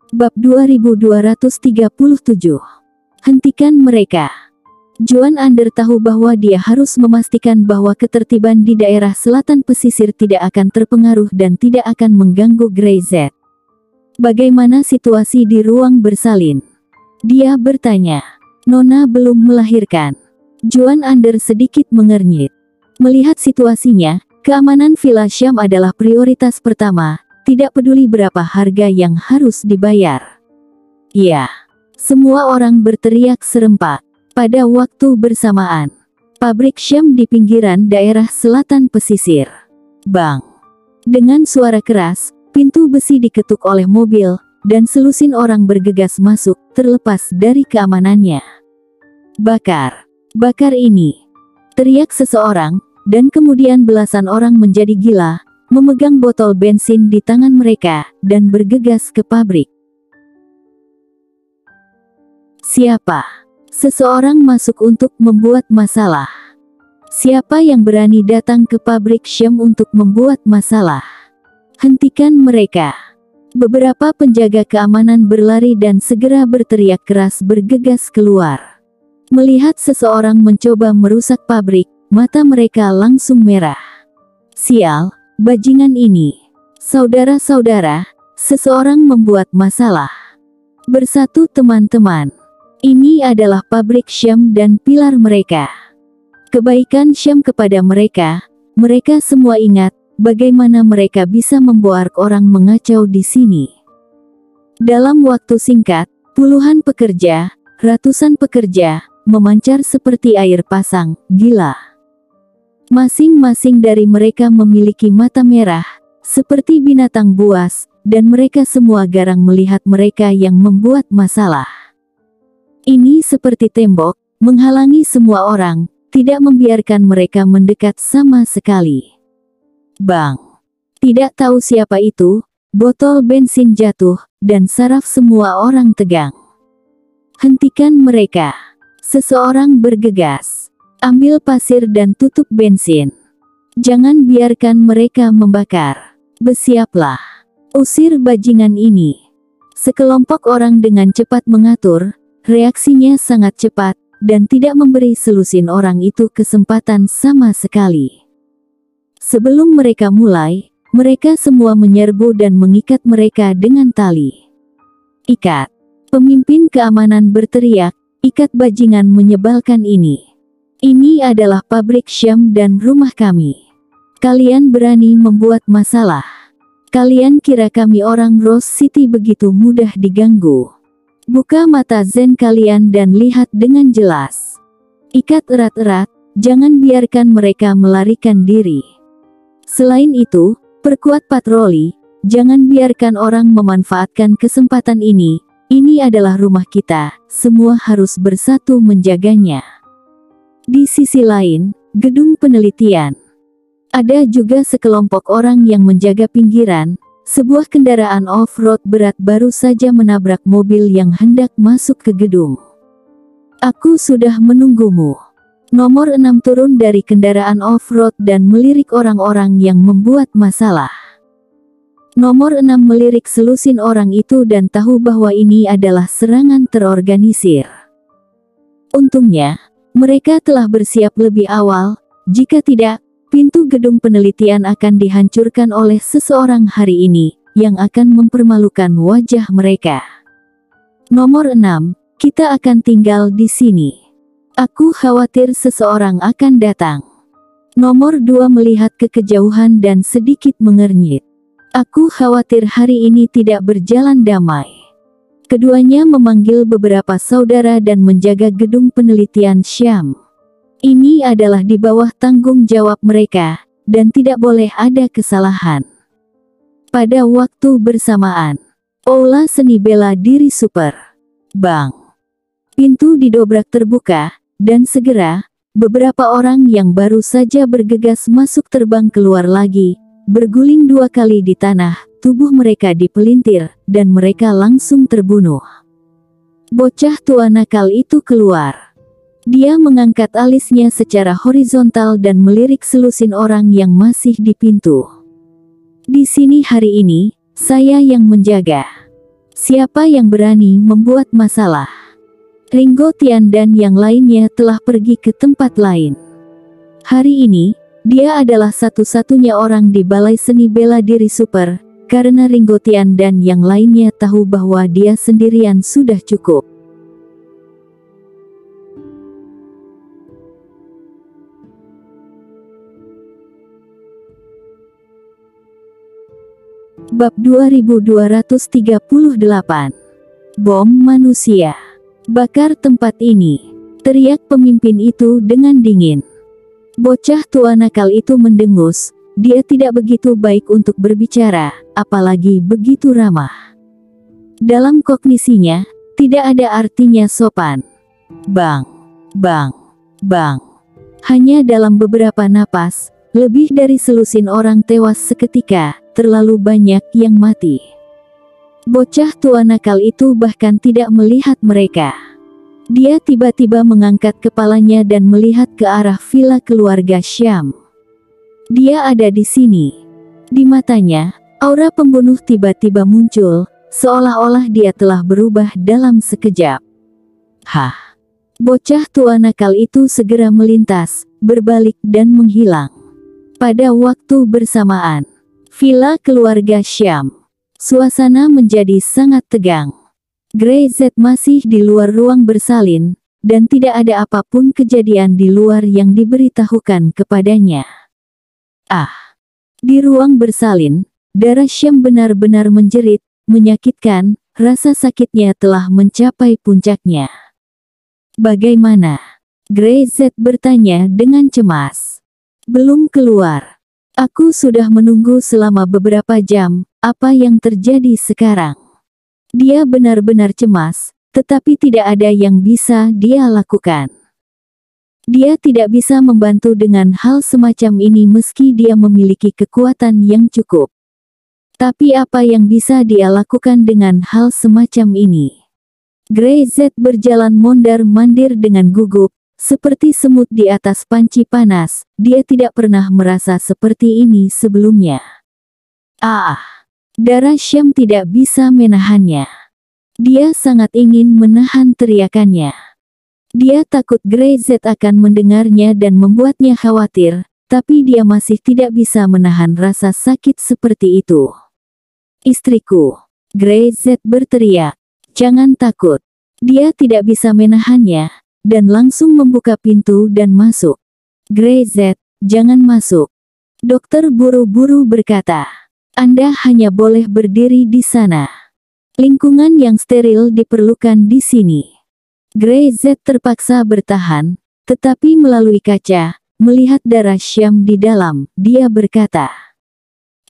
Bab 2237. Hentikan mereka. Juan Ander tahu bahwa dia harus memastikan bahwa ketertiban di daerah selatan pesisir tidak akan terpengaruh dan tidak akan mengganggu Greyset. Bagaimana situasi di ruang bersalin? Dia bertanya. Nona belum melahirkan. Juan Ander sedikit mengernyit. Melihat situasinya, keamanan Villa Syam adalah prioritas pertama. Tidak peduli berapa harga yang harus dibayar. Ya, semua orang berteriak serempak. Pada waktu bersamaan, pabrik Syam di pinggiran daerah selatan pesisir. Bang! Dengan suara keras, pintu besi diketuk oleh mobil, dan selusin orang bergegas masuk, terlepas dari keamanannya. Bakar! Bakar ini! Teriak seseorang, dan kemudian belasan orang menjadi gila, memegang botol bensin di tangan mereka, dan bergegas ke pabrik. Siapa? Seseorang masuk untuk membuat masalah. Siapa yang berani datang ke pabrik Syam untuk membuat masalah? Hentikan mereka. Beberapa penjaga keamanan berlari dan segera berteriak keras bergegas keluar. Melihat seseorang mencoba merusak pabrik, mata mereka langsung merah. Sial! Bajingan ini. Saudara-saudara, seseorang membuat masalah. Bersatu teman-teman. Ini adalah pabrik Syam dan pilar mereka. Kebaikan Syam kepada mereka, mereka semua ingat, bagaimana mereka bisa membuat orang mengacau di sini. Dalam waktu singkat, puluhan pekerja, ratusan pekerja, memancar seperti air pasang, gila. Masing-masing dari mereka memiliki mata merah, seperti binatang buas, dan mereka semua garang melihat mereka yang membuat masalah. Ini seperti tembok, menghalangi semua orang, tidak membiarkan mereka mendekat sama sekali. Bang! Tidak tahu siapa itu, botol bensin jatuh, dan saraf semua orang tegang. Hentikan mereka! Seseorang bergegas. Ambil pasir dan tutup bensin. Jangan biarkan mereka membakar. Bersiaplah. Usir bajingan ini. Sekelompok orang dengan cepat mengatur, reaksinya sangat cepat, dan tidak memberi selusin orang itu kesempatan sama sekali. Sebelum mereka mulai, mereka semua menyerbu dan mengikat mereka dengan tali. Ikat. Pemimpin keamanan berteriak, ikat bajingan menyebalkan ini. Ini adalah pabrik Syam dan rumah kami. Kalian berani membuat masalah. Kalian kira kami orang Rose City begitu mudah diganggu. Buka mata zen kalian dan lihat dengan jelas. Ikat erat-erat, jangan biarkan mereka melarikan diri. Selain itu, perkuat patroli, jangan biarkan orang memanfaatkan kesempatan ini. Ini adalah rumah kita, semua harus bersatu menjaganya. Di sisi lain, gedung penelitian. Ada juga sekelompok orang yang menjaga pinggiran. Sebuah kendaraan off-road berat baru saja menabrak mobil yang hendak masuk ke gedung. Aku sudah menunggumu. Nomor 6 turun dari kendaraan off-road dan melirik orang-orang yang membuat masalah. Nomor 6 melirik selusin orang itu dan tahu bahwa ini adalah serangan terorganisir. Untungnya, mereka telah bersiap lebih awal, jika tidak, pintu gedung penelitian akan dihancurkan oleh seseorang hari ini, yang akan mempermalukan wajah mereka. Nomor 6, kita akan tinggal di sini. Aku khawatir seseorang akan datang. Nomor 2 melihat ke kejauhan dan sedikit mengernyit. Aku khawatir hari ini tidak berjalan damai. Keduanya memanggil beberapa saudara dan menjaga gedung penelitian Syam. Ini adalah di bawah tanggung jawab mereka, dan tidak boleh ada kesalahan. Pada waktu bersamaan, aula seni bela diri super. Bang! Pintu didobrak terbuka, dan segera, beberapa orang yang baru saja bergegas masuk terbang keluar lagi, berguling 2 kali di tanah. Tubuh mereka dipelintir, dan mereka langsung terbunuh. Bocah tua nakal itu keluar. Dia mengangkat alisnya secara horizontal dan melirik selusin orang yang masih di pintu. Di sini hari ini, saya yang menjaga. Siapa yang berani membuat masalah? Ringo Tian dan yang lainnya telah pergi ke tempat lain. Hari ini, dia adalah satu-satunya orang di Balai Seni Bela Diri Super, karena Ringo Tian dan yang lainnya tahu bahwa dia sendirian sudah cukup. Bab 2238. Bom manusia. Bakar tempat ini, teriak pemimpin itu dengan dingin. Bocah tua nakal itu mendengus, dia tidak begitu baik untuk berbicara, apalagi begitu ramah. Dalam kognisinya, tidak ada artinya sopan. Bang, bang, bang. Hanya dalam beberapa napas, lebih dari selusin orang tewas seketika, terlalu banyak yang mati. Bocah tua nakal itu bahkan tidak melihat mereka. Dia tiba-tiba mengangkat kepalanya dan melihat ke arah villa keluarga Syam. Dia ada di sini. Di matanya, aura pembunuh tiba-tiba muncul, seolah-olah dia telah berubah dalam sekejap. Hah! Bocah tua nakal itu segera melintas, berbalik dan menghilang. Pada waktu bersamaan, villa keluarga Syam. Suasana menjadi sangat tegang. Grey Z masih di luar ruang bersalin, dan tidak ada apapun kejadian di luar yang diberitahukan kepadanya. Di ruang bersalin, darah Syam benar-benar menjerit, menyakitkan, rasa sakitnya telah mencapai puncaknya. Bagaimana? Grey Z bertanya dengan cemas. Belum keluar. Aku sudah menunggu selama beberapa jam, apa yang terjadi sekarang? Dia benar-benar cemas, tetapi tidak ada yang bisa dia lakukan. Dia tidak bisa membantu dengan hal semacam ini meski dia memiliki kekuatan yang cukup. Tapi apa yang bisa dia lakukan dengan hal semacam ini? Grey Z berjalan mondar-mandir dengan gugup, seperti semut di atas panci panas. Dia tidak pernah merasa seperti ini sebelumnya. Darah Syam tidak bisa menahannya. Dia sangat ingin menahan teriakannya. Dia takut Grey Z akan mendengarnya dan membuatnya khawatir, tapi dia masih tidak bisa menahan rasa sakit seperti itu. Istriku, Grey Z berteriak. Jangan takut. Dia tidak bisa menahannya, dan langsung membuka pintu dan masuk. Grey Z, jangan masuk. Dokter buru-buru berkata. Anda hanya boleh berdiri di sana. Lingkungan yang steril diperlukan di sini. Grey Z terpaksa bertahan, tetapi melalui kaca, melihat darah Syam di dalam, dia berkata,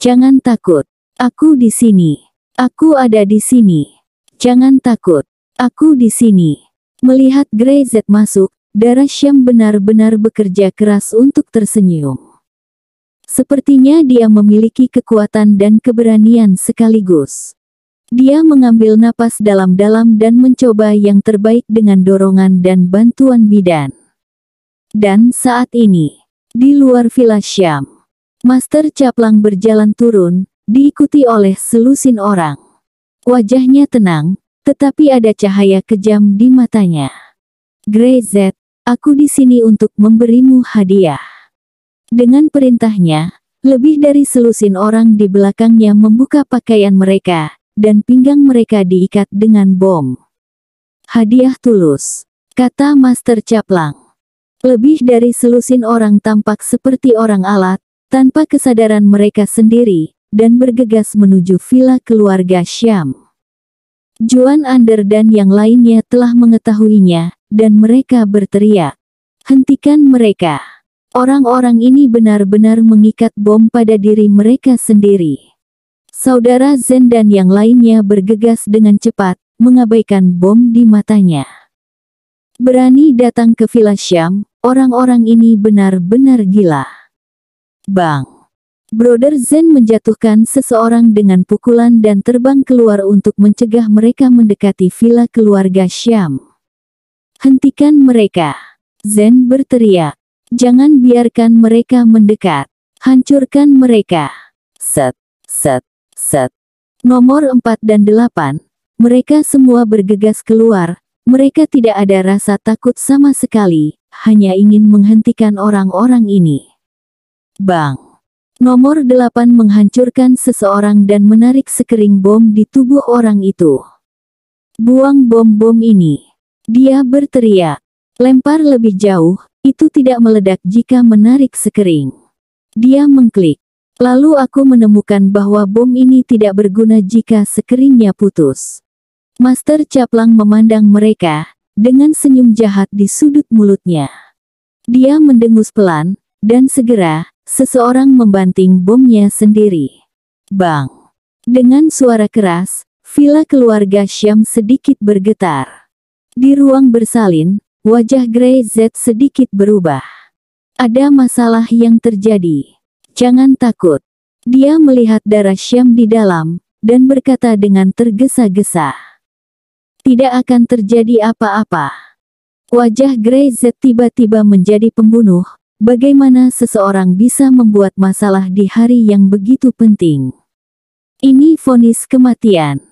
"Jangan takut. Aku di sini. Aku ada di sini. Jangan takut. Aku di sini." Melihat Grey Z masuk, darah Syam benar-benar bekerja keras untuk tersenyum. Sepertinya dia memiliki kekuatan dan keberanian sekaligus. Dia mengambil napas dalam-dalam dan mencoba yang terbaik dengan dorongan dan bantuan bidan. Dan saat ini, di luar villa Syam, Master Caplang berjalan turun, diikuti oleh selusin orang. Wajahnya tenang, tetapi ada cahaya kejam di matanya. Grey Z, aku di sini untuk memberimu hadiah. Dengan perintahnya, lebih dari selusin orang di belakangnya membuka pakaian mereka, dan pinggang mereka diikat dengan bom. Hadiah tulus, kata Master Caplang. Lebih dari selusin orang tampak seperti orang alat, tanpa kesadaran mereka sendiri, dan bergegas menuju villa keluarga Syam. Juan Ander dan yang lainnya telah mengetahuinya, dan mereka berteriak, "Hentikan mereka!" Orang-orang ini benar-benar mengikat bom pada diri mereka sendiri. Saudara Zen dan yang lainnya bergegas dengan cepat, mengabaikan bom di matanya. Berani datang ke villa Syam, orang-orang ini benar-benar gila. Bang! Brother Zen menjatuhkan seseorang dengan pukulan dan terbang keluar untuk mencegah mereka mendekati villa keluarga Syam. Hentikan mereka! Zen berteriak. Jangan biarkan mereka mendekat. Hancurkan mereka. Set, set, set. Nomor 4 dan 8, Mereka semua bergegas keluar. Mereka tidak ada rasa takut sama sekali, hanya ingin menghentikan orang-orang ini. Bang! Nomor 8 menghancurkan seseorang dan menarik sekering bom di tubuh orang itu. Buang bom-bom ini. Dia berteriak. Lempar lebih jauh, itu tidak meledak jika menarik sekering. Dia mengklik. Lalu aku menemukan bahwa bom ini tidak berguna jika sekeringnya putus. Master Caplang memandang mereka, dengan senyum jahat di sudut mulutnya. Dia mendengus pelan, dan segera, seseorang membanting bomnya sendiri. Bang! Dengan suara keras, villa keluarga Syam sedikit bergetar. Di ruang bersalin, wajah Grey Z sedikit berubah. Ada masalah yang terjadi. Jangan takut. Dia melihat darah Syam di dalam, dan berkata dengan tergesa-gesa. Tidak akan terjadi apa-apa. Wajah Grey Z tiba-tiba menjadi pembunuh. Bagaimana seseorang bisa membuat masalah di hari yang begitu penting? Ini vonis kematian.